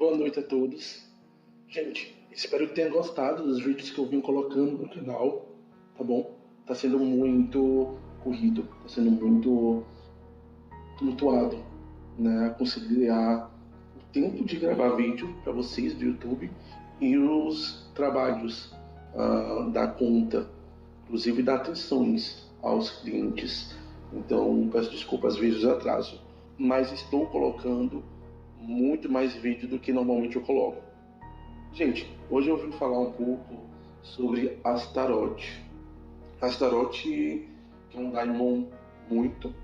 Boa noite a todos. Gente, espero que tenham gostado dos vídeos que eu vim colocando no canal, tá bom? Tá sendo muito corrido, tá sendo muito tumultuado, né? Conciliar o tempo de gravar vídeo para vocês do YouTube e os trabalhos da conta, inclusive dar atenções aos clientes. Então, peço desculpas às vezes atraso, mas estou colocando muito mais vídeo do que normalmente eu coloco. Gente, hoje eu vim falar um pouco sobre Astaroth. Astaroth, que é um daimon muito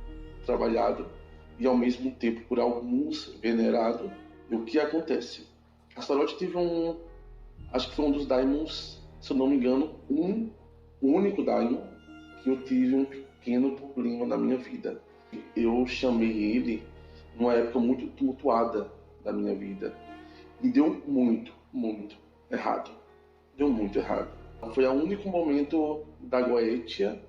trabalhado e ao mesmo tempo por alguns venerado. E o que acontece? Astaroth teve acho que foi um dos daimons, se eu não me engano, o único daimon que eu tive um pequeno problema na minha vida. Eu chamei ele numa época muito tumultuada da minha vida e deu muito errado. Deu muito errado. Foi o único momento da Goetia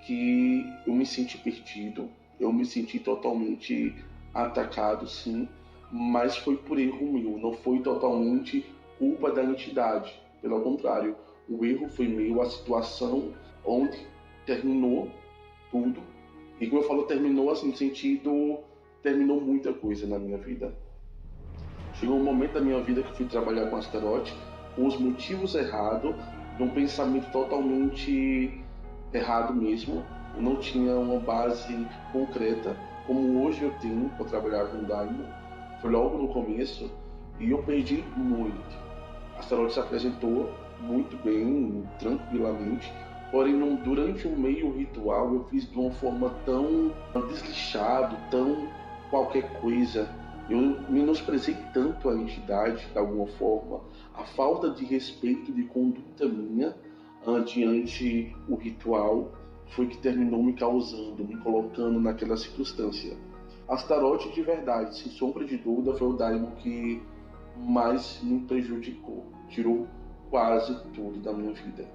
que eu me senti perdido, eu me senti totalmente atacado, sim, mas foi por erro meu, não foi totalmente culpa da entidade. Pelo contrário, o erro foi meu, a situação onde terminou tudo. E como eu falo, terminou assim, no sentido, terminou muita coisa na minha vida. Chegou um momento da minha vida que eu fui trabalhar com Astaroth, com os motivos errados, de um pensamento totalmente errado mesmo. Eu não tinha uma base concreta, como hoje eu tenho para trabalhar com Daimon. Foi logo no começo e eu perdi muito. Astaroth se apresentou muito bem, tranquilamente, porém durante o meio ritual eu fiz de uma forma tão desleixado, tão qualquer coisa. Eu menosprezei tanto a entidade, de alguma forma, a falta de respeito, de conduta minha diante o ritual foi que terminou me causando, me colocando naquela circunstância. Astaroth, de verdade, sem sombra de dúvida, foi o daimon que mais me prejudicou, tirou quase tudo da minha vida.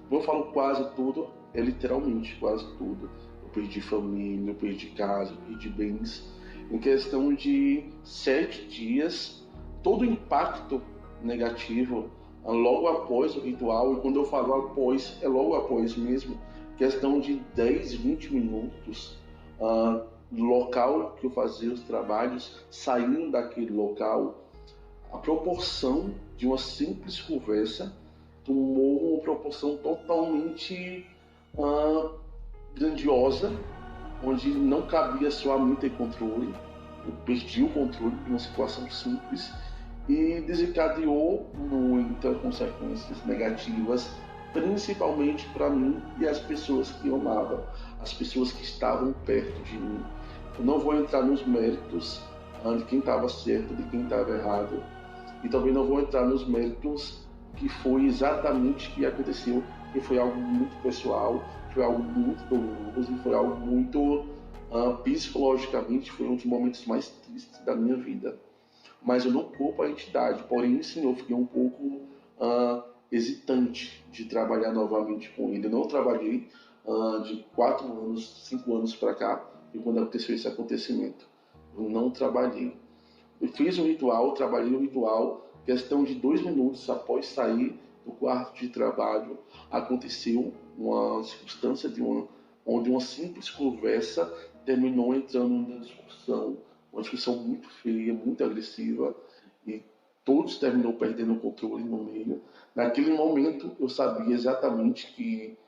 Quando eu falo quase tudo, é literalmente quase tudo. Eu perdi família, eu perdi casa, eu perdi bens. Em questão de 7 dias, todo o impacto negativo logo após o ritual, e quando eu falo após, é logo após mesmo, questão de 10, 20 minutos, do local que eu fazia os trabalhos, saindo daquele local, a proporção de uma simples conversa tomou uma proporção totalmente grandiosa, onde não cabia só a mim ter controle. Eu perdi o controle de uma situação simples e desencadeou muitas consequências negativas, principalmente para mim e as pessoas que eu amava, as pessoas que estavam perto de mim. Eu não vou entrar nos méritos de quem estava certo, de quem estava errado, e também não vou entrar nos méritos que foi exatamente o que aconteceu, que foi algo muito pessoal, foi algo muito doloroso e foi algo muito psicologicamente, foi um dos momentos mais tristes da minha vida. Mas eu não culpo a entidade, porém sim, eu fiquei um pouco hesitante de trabalhar novamente com ele. Eu não trabalhei de 4 anos, 5 anos para cá, e quando aconteceu esse acontecimento, eu não trabalhei. Eu fiz um ritual, trabalhei o ritual, questão de 2 minutos após sair do quarto de trabalho, aconteceu uma circunstância onde uma simples conversa terminou entrando numa discussão, uma discussão muito feia, muito agressiva, e todos terminou perdendo o controle no meio. Naquele momento eu sabia exatamente que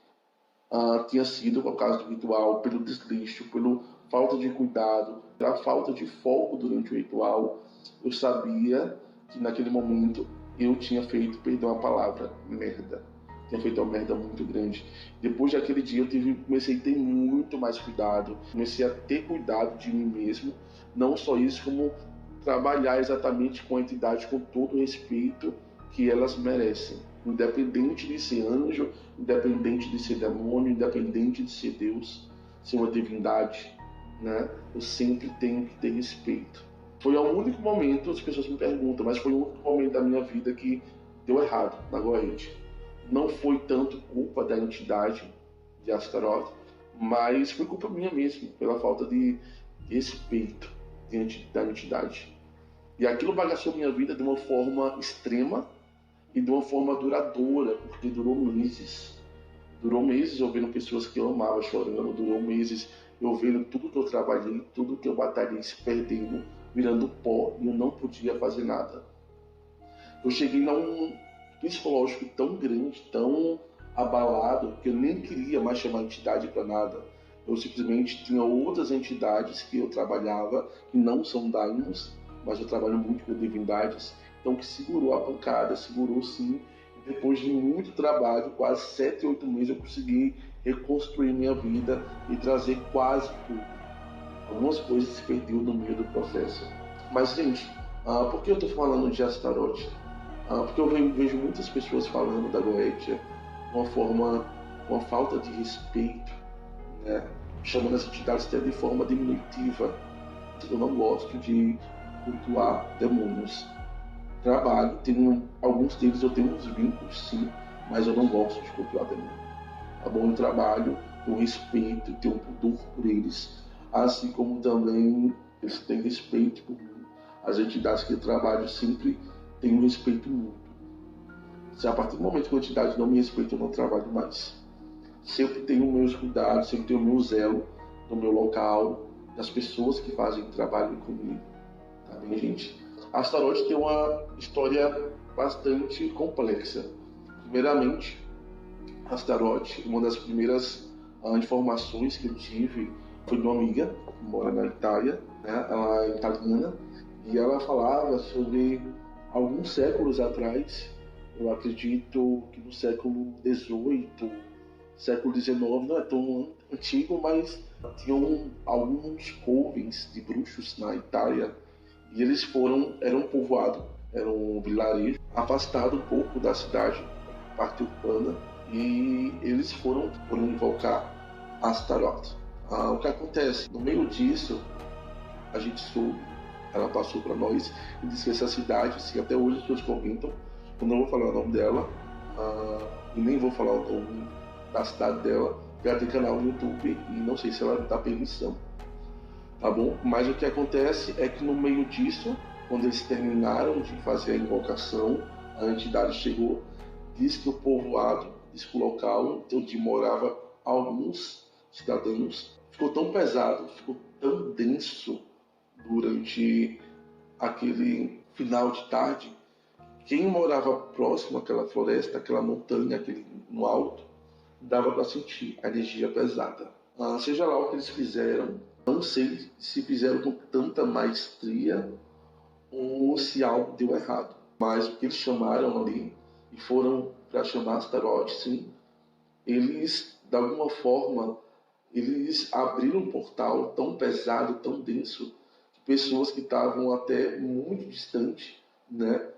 tinha sido por causa do ritual, pelo desleixo, pela falta de cuidado, pela falta de foco durante o ritual. Eu sabia que naquele momento eu tinha feito, perdão a palavra, merda. Tinha feito uma merda muito grande. Depois daquele dia eu comecei a ter muito mais cuidado, comecei a ter cuidado de mim mesmo. Não só isso, como trabalhar exatamente com a entidade com todo o respeito que elas merecem. Independente de ser anjo, independente de ser demônio, independente de ser Deus, ser uma divindade, né? Eu sempre tenho que ter respeito. Foi o único momento, as pessoas me perguntam, mas foi o único momento da minha vida que deu errado na Goetia. Não foi tanto culpa da entidade de Astaroth, mas foi culpa minha mesmo, pela falta de respeito diante da entidade. E aquilo bagaçou minha vida de uma forma extrema e de uma forma duradoura, porque durou meses. Durou meses eu vendo pessoas que eu amava chorando, durou meses eu vendo tudo que eu trabalhei, tudo que eu batalhei se perdendo, virando pó, e eu não podia fazer nada. Eu cheguei num psicológico tão grande, tão abalado, que eu nem queria mais chamar entidade para nada. Eu simplesmente tinha outras entidades que eu trabalhava, que não são daimons, mas eu trabalho muito com divindades, então que segurou a pancada, segurou sim. E depois de muito trabalho, quase 7, 8 meses, eu consegui reconstruir minha vida e trazer quase tudo. Algumas coisas se perderam no meio do processo. Mas, gente, por que eu estou falando de Astaroth? Porque eu vejo muitas pessoas falando da Goetia de uma forma, uma falta de respeito, né? Chamando as entidades até de forma diminutiva. Eu não gosto de cultuar demônios. Trabalho, tenho alguns deles eu tenho uns vínculos, sim, mas eu não gosto de cultuar demônios. Tá bom? Eu trabalho, tenho respeito, tenho um pudor por eles, assim como também eles têm respeito por mim. As entidades que eu trabalho sempre têm um respeito mútuo. Se a partir do momento que a entidade não me respeita, eu não trabalho mais. Sempre tenho meus cuidados, sempre tenho meu zelo no meu local, das pessoas que fazem trabalho comigo. Tá bem, gente? A Astaroth tem uma história bastante complexa. Primeiramente, a Astaroth, uma das primeiras informações que eu tive foi de uma amiga que mora na Itália, né? Ela é italiana, e ela falava sobre alguns séculos atrás, eu acredito que no século XVIII, século XIX, não é tão antigo, mas tinham alguns covens de bruxos na Itália, e eles eram um povoado, era um vilarejo afastado um pouco da cidade, parte urbana, e eles foram invocar Astaroth. O que acontece? No meio disso, a gente soube, ela passou para nós e disse que essa cidade, se até hoje as pessoas comentam, eu não vou falar o nome dela, e nem vou falar o nome da cidade dela, porque ela tem canal no YouTube e não sei se ela dá permissão. Tá bom? Mas o que acontece é que no meio disso, quando eles terminaram de fazer a invocação, a entidade chegou, disse que o povoado, disse que o local onde morava alguns cidadãos, ficou tão pesado, ficou tão denso durante aquele final de tarde. Quem morava próximo àquela floresta, àquela montanha, no alto, dava para sentir a energia pesada. Seja lá o que eles fizeram, não sei se fizeram com tanta maestria ou se algo deu errado. Mas o que eles chamaram ali, e foram para chamar Astaroth, sim, eles, de alguma forma, eles abriram um portal tão pesado, tão denso, que pessoas que estavam até muito distantes, né,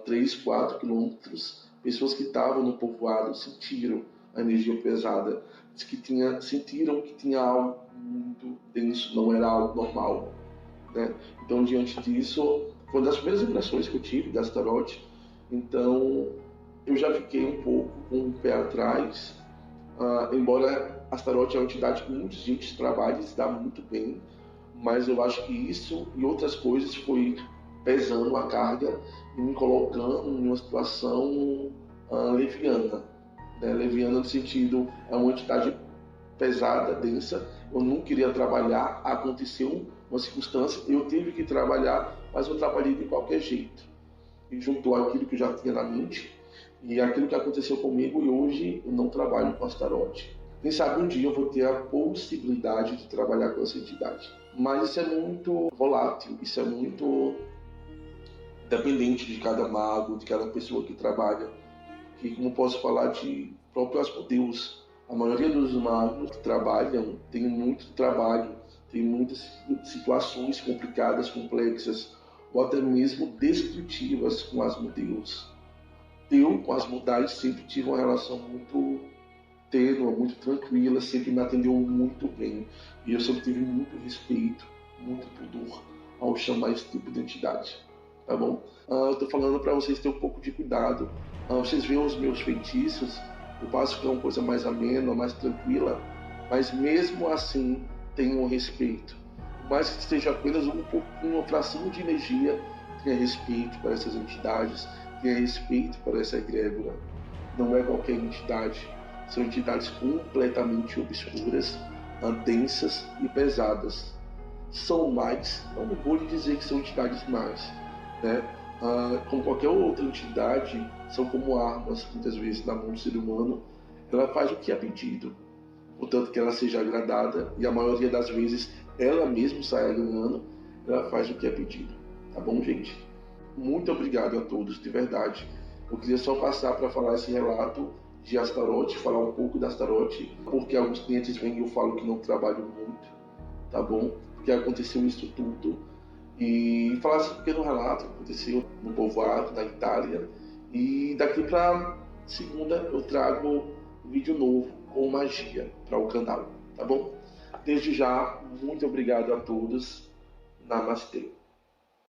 3, 4 quilômetros, pessoas que estavam no povoado sentiram a energia pesada, sentiram que tinha algo muito denso, não era algo normal, né? Então, diante disso, foi uma das primeiras impressões que eu tive da Astaroth. Então, eu já fiquei um pouco com o pé atrás, embora a Astaroth é uma entidade que muita gente trabalha e se dá muito bem, mas eu acho que isso e outras coisas foi pesando a carga e me colocando em uma situação leviana. Né? Leviana no sentido, é uma entidade pesada, densa, eu não queria trabalhar, aconteceu uma circunstância, eu tive que trabalhar, mas eu trabalhei de qualquer jeito. E juntou aquilo que eu já tinha na mente e aquilo que aconteceu comigo, e hoje eu não trabalho com Astaroth. Quem sabe um dia eu vou ter a possibilidade de trabalhar com essa entidade. Mas isso é muito volátil, isso é muito dependente de cada mago, de cada pessoa que trabalha. Que, como posso falar de próprio Asmodeus, a maioria dos magos que trabalham tem muito trabalho, tem muitas situações complicadas, complexas, ou até mesmo destrutivas com Asmodeus. Eu, com Asmodai, sempre tive uma relação muito tênue, muito tranquila, sempre me atendeu muito bem. E eu sempre tive muito respeito, muito pudor ao chamar esse tipo de entidade. Tá bom? Eu estou falando para vocês terem um pouco de cuidado. Vocês veem os meus feitiços, eu passo que é uma coisa mais amena, mais tranquila, mas mesmo assim tenham respeito. Por mais que esteja apenas um pouquinho, uma fração de energia tenha respeito para essas entidades, tenha respeito para essa egrégora. Não é qualquer entidade, são entidades completamente obscuras, densas e pesadas. São mais, não vou lhe dizer que são entidades mais, né? Como qualquer outra entidade, são como armas, muitas vezes, na mão do ser humano. Ela faz o que é pedido, contanto que ela seja agradada, e a maioria das vezes ela mesma sai ganhando, ela faz o que é pedido. Tá bom, gente? Muito obrigado a todos, de verdade. Eu queria só passar para falar esse relato de Astaroth, falar um pouco da Astaroth, porque alguns clientes vêm e eu falo que não trabalho muito, tá bom? Porque aconteceu isso tudo. E falar esse pequeno relato que aconteceu no povoado, na Itália. E daqui para segunda eu trago um vídeo novo com magia para o canal, tá bom? Desde já, muito obrigado a todos. Namastê.